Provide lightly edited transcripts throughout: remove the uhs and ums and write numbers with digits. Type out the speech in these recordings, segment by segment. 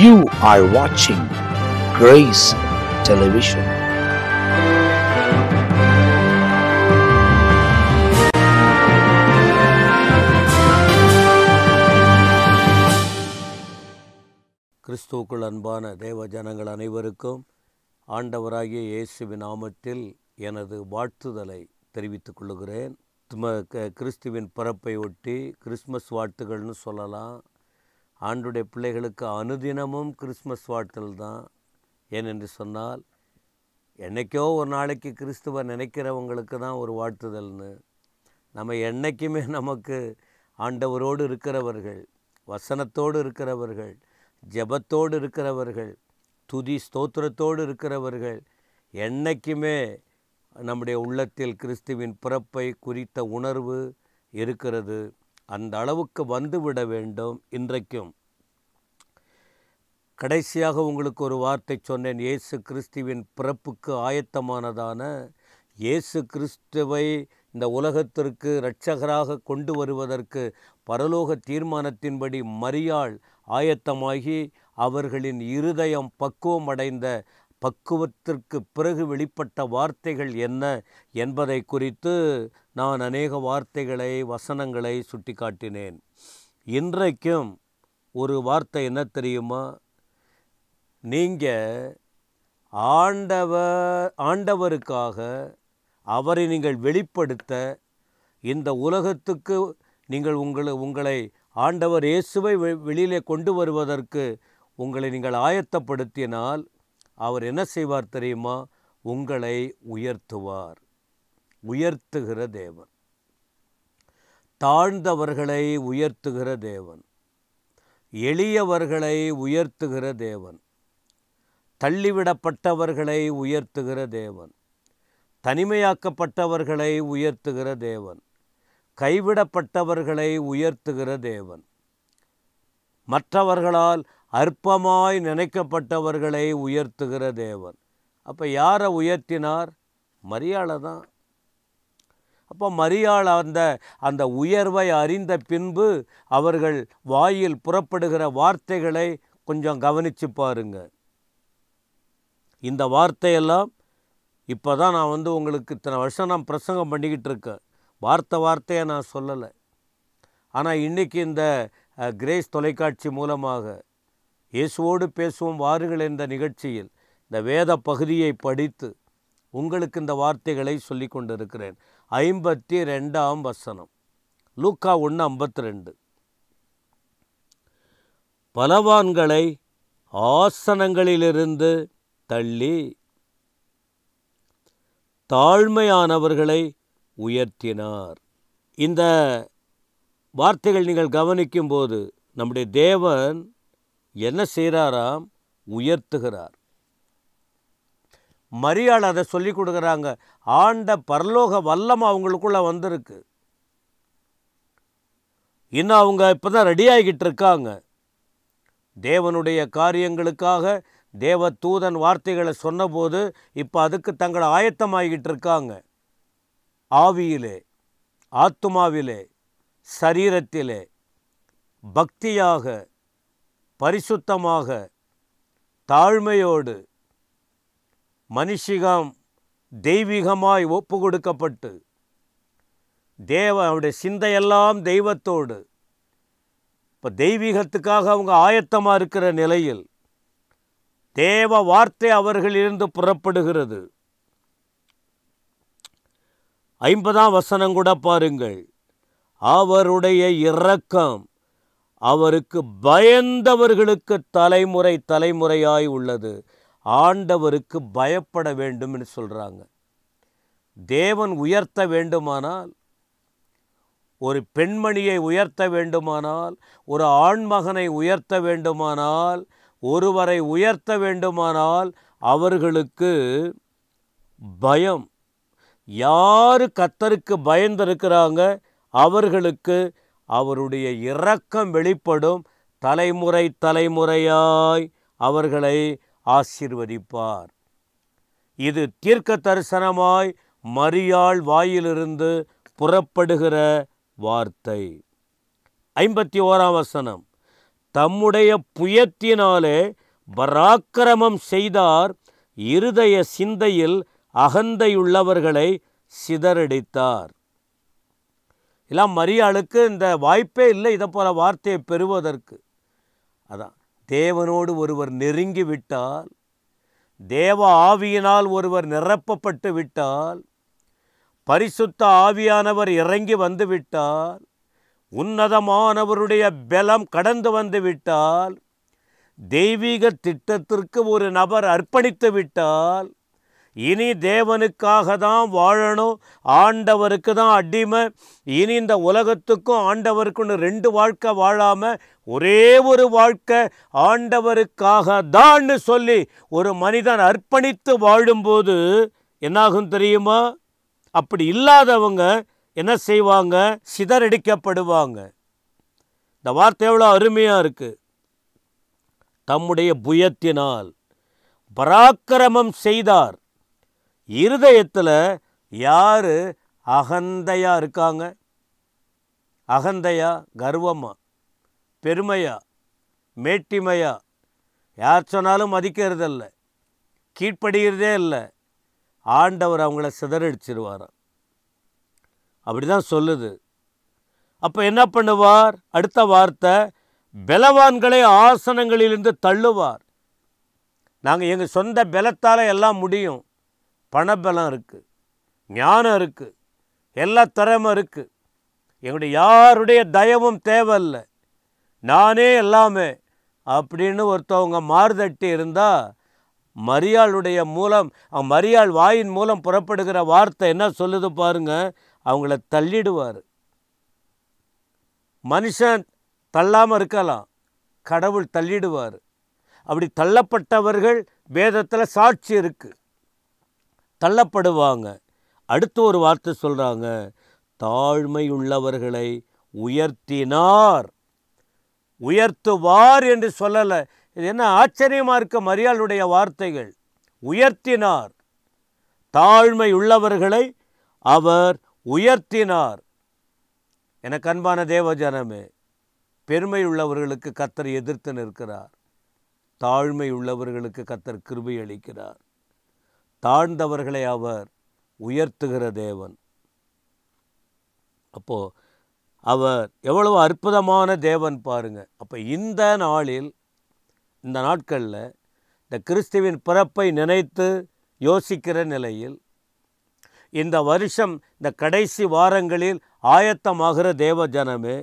You are watching Grace Television. கிறிஸ்துவுக்குள் அன்பான தேவ ஜனங்கள் அனைவருக்கும் ஆண்டவராகிய இயேசுவின் நாமத்தில் எனது வாழ்த்துதலை தெரிவித்துக் கொள்கிறேன். கிறிஸ்துவின் பிறப்பை ஒட்டி கிறிஸ்மஸ் வாழ்த்துகள்னு சொல்லலாம். ஆண்டுடைய பிள்ளைகளுக்கு அனுதினமும் கிறிஸ்மஸ் வாழ்த்துதல் தான். ஏனென்று சொன்னால், என்றைக்கோ ஒரு நாளைக்கு கிறிஸ்துவை நினைக்கிறவங்களுக்கு தான் ஒரு வாழ்த்துதல்னு. நம்ம என்றைக்குமே நமக்கு ஆண்டவரோடு இருக்கிறவர்கள், வசனத்தோடு இருக்கிறவர்கள், ஜெபத்தோடு இருக்கிறவர்கள், துதி ஸ்தோத்திரத்தோடு இருக்கிறவர்கள், என்றைக்குமே நம்முடைய உள்ளத்தில் கிறிஸ்துவின் பிறப்பை குறித்த உணர்வு இருக்கிறது. அந்த அளவுக்கு வந்துவிட வேண்டும். இன்றைக்கும் கடைசியாக உங்களுக்கு ஒரு வார்த்தை சொன்னேன். இயேசு கிறிஸ்துவின் பிறப்புக்கு ஆயத்தமானதான இயேசு கிறிஸ்துவை இந்த உலகத்திற்கு இரட்சகராக கொண்டு வருவதற்கு பரலோக தீர்மானத்தின்படி மரியாள் ஆயத்தமாகி அவர்களின் இருதயம் பக்குவம் அடைந்த பக்குவத்திற்கு பிறகு வெளிப்பட்ட வார்த்தைகள் என்ன என்பதை குறித்து நான் அநேக வார்த்தைகளை, வசனங்களை சுட்டி காட்டினேன். இன்றைக்கும் ஒரு வார்த்தை என்ன தெரியுமா? நீங்கள் ஆண்டவருக்காக அவரை நீங்கள் வெளிப்படுத்த இந்த உலகத்துக்கு நீங்கள் உங்களை ஆண்டவர் இயேசுவை வெளியிலே கொண்டு வருவதற்கு உங்களை நீங்கள் ஆயத்தப்படுத்தினால் அவர் என்ன செய்வார் தெரியுமா? உங்களை உயர்த்துவார். உயர்த்துகிற தேவன், தாழ்ந்தவர்களை உயர்த்துகிற தேவன், எளியவர்களை உயர்த்துகிற தேவன், தள்ளிவிடப்பட்டவர்களை உயர்த்துகிற தேவன், தனிமையாக்கப்பட்டவர்களை உயர்த்துகிற தேவன், கைவிடப்பட்டவர்களை உயர்த்துகிற தேவன், மற்றவர்களால் அற்பமாய் நினைக்கப்பட்டவர்களை உயர்த்துகிற தேவன். அப்போ யாரை உயர்த்தினார்? மரியாளை தான். அப்போ மரியாள் அந்த உயர்வை அறிந்த பின்பு அவர்கள் வாயில் புறப்படுகிற வார்த்தைகளை கொஞ்சம் கவனித்து பாருங்க. இந்த வார்த்தையெல்லாம் இப்போ தான் நான் உங்களுக்கு இத்தனை வருஷம் நான் பிரசங்கம் பண்ணிக்கிட்டு இருக்கேன். வார்த்தையை நான் சொல்லலை. ஆனால் இன்றைக்கி இந்த கிரேஸ் தொலைக்காட்சி மூலமாக இயேசுவோடு பேசுவோம் வாருங்கள் என்ற நிகழ்ச்சியில் இந்த வேத பகுதியை படித்து உங்களுக்கு இந்த வார்த்தைகளை சொல்லி கொண்டிருக்கிறேன். 52ஆம் வசனம், லூக்கா 1:52. பலவான்களை ஆசனங்களிலிருந்து தள்ளி தாழ்மையானவர்களை உயர்த்தினார். இந்த வார்த்தைகள் நீங்கள் கவனிக்கும்போது நம்முடைய தேவன் என்ன செய்கிறாராம்? உயர்த்துகிறார். மரியாள் அதை சொல்லி கொடுக்குறாங்க. பரலோக வல்லம் அவங்களுக்குள்ள வந்திருக்கு. இன்னும் அவங்க இப்போ தான் ரெடி ஆகிக்கிட்டு இருக்காங்க. தேவனுடைய காரியங்களுக்காக தேவ தூதன் வார்த்தைகளை சொன்னபோது இப்போ அதுக்கு தங்களை ஆயத்தமாகிக்கிட்டு இருக்காங்க. ஆவியிலே, ஆத்துமாவிலே, சரீரத்திலே பக்தியாக, பரிசுத்தமாக, தாழ்மையோடு, மனுஷிகம் தெய்வீகமாய் ஒப்பு கொடுக்கப்பட்டு அவருடைய சிந்தையெல்லாம் தெய்வத்தோடு இப்போ தெய்வீகத்துக்காக அவங்க ஆயத்தமாக இருக்கிற நிலையில் தேவ வார்த்தை அவர்களிலிருந்து புறப்படுகிறது. 50ஆம் வசனம் கூட பாருங்கள். அவருடைய இரக்கம் அவருக்கு பயந்தவர்களுக்கு தலைமுறை தலைமுறையாய் உள்ளது. ஆண்டவருக்கு பயப்பட வேண்டும் என்று சொல்கிறாங்க. தேவன் உயர்த்த வேண்டுமானால், ஒரு பெண்மணியை உயர்த்த வேண்டுமானால், ஒரு ஆண்மகனை உயர்த்த வேண்டுமானால், ஒருவரை உயர்த்த வேண்டுமானால் அவர்களுக்கு பயம். யார் கர்த்தருக்கு பயந்திருக்கிறாங்க அவர்களுக்கு அவருடைய இரக்கம் வெளிப்படும். தலைமுறை தலைமுறையாய் அவர்களை ஆசீர்வதிப்பார். இது தீர்க்க தரிசனமாய் மரியாள் வாயிலிருந்து புறப்படுகிற வார்த்தை. 51ஆம் வசனம், தம்முடைய புயத்தினாலே பராக்கிரமம் செய்தார். இருதய சிந்தையில் அகந்தையுள்ளவர்களை சிதறடித்தார். எல்லாம் மரியாளுக்கு இந்த வாய்ப்பே இல்லை இதை போல வார்த்தையை பெறுவதற்கு. அதான் தேவனோடு ஒருவர் நெருங்கி விட்டால், தேவ ஆவியினால் ஒருவர் நிரப்பப்பட்டு விட்டால், பரிசுத்த ஆவியானவர் இறங்கி வந்து விட்டால், உன்னதமானவருடைய பலம் கடந்து வந்து விட்டால், தெய்வீக திட்டத்திற்கு ஒரு நபர் அர்ப்பணித்து விட்டால், இனி தேவனுக்காக தான் வாழணும், ஆண்டவருக்கு தான் அடிமை, இனி இந்த உலகத்துக்கும் ஆண்டவருக்குன்னு ரெண்டு வாழ்க்கை வாழாமல் ஒரே ஒரு வாழ்க்கை ஆண்டவருக்காக தான்னு சொல்லி ஒரு மனிதன் அர்ப்பணித்து வாழும்போது என்னாகும் தெரியுமா? அப்படி இல்லாதவங்க என்ன செய்வாங்க? சிதறடிக்கப்படுவாங்க. இந்த வார்த்தை எவ்வளோ அருமையாக இருக்குது. தம்முடைய புயத்தினால் பராக்கிரமம் செய்தார். இருதயத்தில் யார் அகந்தையா இருக்காங்க? அகந்தையா, கர்வமா, பெருமையா, மேட்டிமையா, யார் சொன்னாலும் மதிக்கிறதில்ல, கீழ்ப்படுகிறதே இல்லை, ஆண்டவர் அவங்கள சிதறடிச்சிருவாராம். அப்படி தான் சொல்லுது. அப்போ என்ன பண்ணுவார்? அடுத்த வார்த்தை, பலவான்களை ஆசனங்களிலிருந்து தள்ளுவார். நாங்கள் எங்கள் சொந்த பலத்தால் எல்லாம் முடியும். பணபலம் இருக்குது, ஞானம் இருக்குது, எல்லா திறமை இருக்குது, எங்களுடைய யாருடைய தயவும் தேவையில்லை, நானே எல்லாமே அப்படின்னு ஒருத்தவங்க மாறுதட்டி இருந்தால், மரியாளுடைய மூலம், மரியாள் வாயின் மூலம் புறப்படுகிற வார்த்தை என்ன சொல்லுது பாருங்க, அவங்கள தள்ளிடுவார். மனுஷன் தள்ளாமல் இருக்கலாம், கடவுள் தள்ளிடுவார். அப்படி தள்ளப்பட்டவர்கள் வேதத்தில் சாட்சி இருக்குது, தள்ளப்படுவாங்க. அடுத்து ஒரு வார்த்தை சொல்கிறாங்க, தாழ்மை உள்ளவர்களை உயர்த்தினார். உயர்த்துவார் என்று சொல்லலை. இது என்ன ஆச்சரியமாக இருக்க மரியாளுடைய வார்த்தைகள். உயர்த்தினார், தாழ்மை உள்ளவர்களை அவர் உயர்த்தினார். எனக்கு அன்பான தேவஜனமே, பெருமை உள்ளவர்களுக்கு கர்த்தர் எதிர்த்து நிற்கிறார், தாழ்மை உள்ளவர்களுக்கு கர்த்தர் கிருபை அளிக்கிறார். தாழ்ந்தவர்களை அவர் உயர்த்துகிற தேவன். அப்போது அவர் எவ்வளவு அற்புதமான தேவன் பாருங்க. அப்போ இந்த நாளில், இந்த நாட்களில் இந்த கிறிஸ்துவின் பிறப்பை நினைத்து யோசிக்கிற நிலையில், இந்த வருஷம் இந்த கடைசி வாரங்களில் ஆயத்தமாகிற தேவ ஜனமே,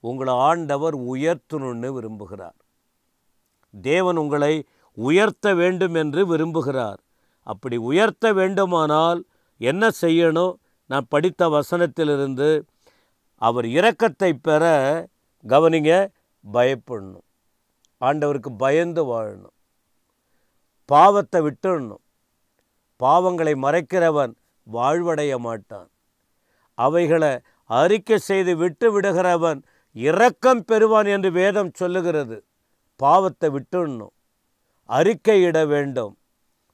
உங்களை ஆண்டவர் உயர்த்தணுன்னு விரும்புகிறார். தேவன் உங்களை உயர்த்த வேண்டும் என்று விரும்புகிறார். அப்படி உயர்த்த வேண்டுமானால் என்ன செய்யணும்? நான் படித்த வசனத்திலிருந்து, அவர் இரக்கத்தை பெற கவனிங்க, பயப்படணும், ஆண்டவருக்கு பயந்து வாழணும், பாவத்தை விட்டுடணும். பாவங்களை மறைக்கிறவன் வாழ்வடைய மாட்டான். அவைகளை அறிக்கை செய்து விட்டு விடுகிறவன் இரக்கம் பெறுவான் என்று வேதம் சொல்லுகிறது. பாவத்தை விட்டுடணும், அறிக்கையிட வேண்டும்,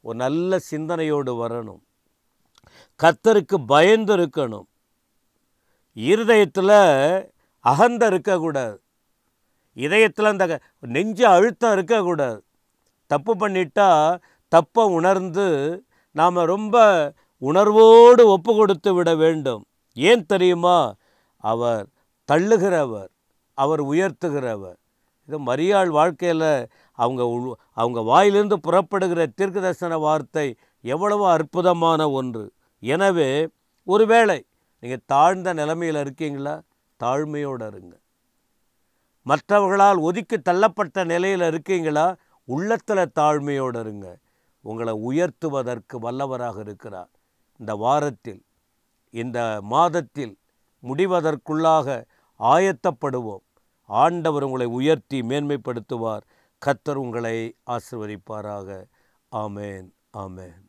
ஒரு நல்ல சிந்தனையோடு வரணும், கர்த்தருக்கு பயந்து இருக்கணும், இருதயத்தில் அகந்த இருக்கக்கூடாது, இதயத்தில் அந்த நெஞ்ச அழுத்தம் இருக்கக்கூடாது. தப்பு பண்ணிட்டா தப்பை உணர்ந்து நாம் ரொம்ப உணர்வோடு ஒப்பு கொடுத்து விட வேண்டும். ஏன் தெரியுமா? அவர் தள்ளுகிறவர், அவர் உயர்த்துகிறவர். இது மரியாள் வாழ்க்கையில் அவங்க வாயிலிருந்து புறப்படுகிற தீர்க்கதரிசன வார்த்தை எவ்வளவு அற்புதமான ஒன்று. எனவே ஒருவேளை நீங்கள் தாழ்ந்த நிலைமையில் இருக்கீங்களா? தாழ்மையோடு இருங்க. மற்றவர்களால் ஒதுக்கி தள்ளப்பட்ட நிலையில் இருக்கீங்களா? உள்ளத்தில் தாழ்மையோடு இருங்க. உங்களை உயர்த்துவதற்கு வல்லவராக இருக்கிறார். இந்த வாரத்தில், இந்த மாதத்தில் முடிவதற்குள்ளாக ஆயத்தப்படுவோம். ஆண்டவர் உங்களை உயர்த்தி மேன்மைப்படுத்துவார். கர்த்தர் உங்களை ஆசீர்வதிப்பாராக. ஆமேன், ஆமேன்.